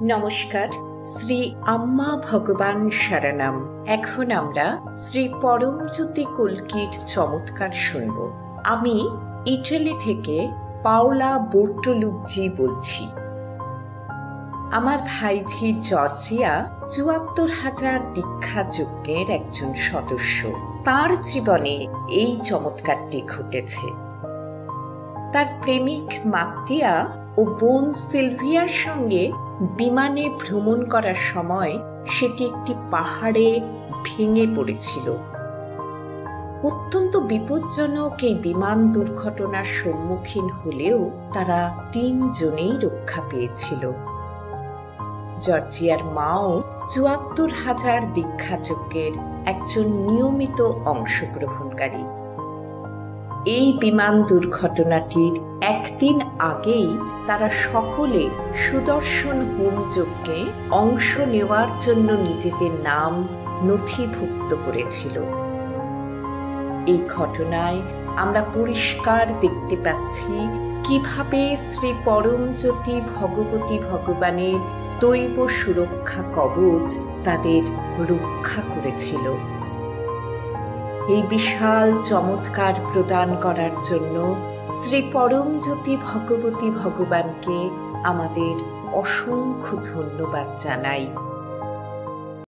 নমস্কার। শ্রী আম্মা ভগবান শরণম। এখন আমরা শ্রী পরমজ্যোতি কল্কির চমৎকার শুনব। আমি ইটালি থেকে পাওলা বোর্টোলুজ্জি বলছি। আমার ভাইঝি জর্জিয়া ৭৪,০০০ দীক্ষা যজ্ঞের একজন সদস্য। তার জীবনে এই চমৎকারটি ঘটেছে। তার প্রেমিক মাত্তিয়া ও বোন সিলভিয়ার সঙ্গে বিমানে ভ্রমণ করার সময় সেটি একটি পাহাড়ে ভেঙে পড়েছিল। অত্যন্ত বিপজ্জনক এই বিমান দুর্ঘটনার সম্মুখীন হলেও তারা ৩ জনেই রক্ষা পেয়েছিল। জর্জিয়ার মাও ৭৪,০০০ দীক্ষাযজ্ঞের একজন নিয়মিত অংশগ্রহণকারী। এই বিমান দুর্ঘটনাটির একদিন আগেই তারা সকলে সুদর্শন হোম যজ্ঞে অংশ নেওয়ার জন্য নিজেদের নাম নথিভুক্ত করেছিল। এই ঘটনায় আমরা পরিষ্কার দেখতে পাচ্ছি কিভাবে শ্রী পরমজ্যোতি ভগবতী ভগবানের দৈব সুরক্ষা কবচ তাদের রক্ষা করেছিল। এই বিশাল চমৎকার প্রদান করার জন্য শ্রী পরমজ্যোতি ভগবতী ভগবানকে আমাদের অসংখ্য ধন্যবাদ জানাই।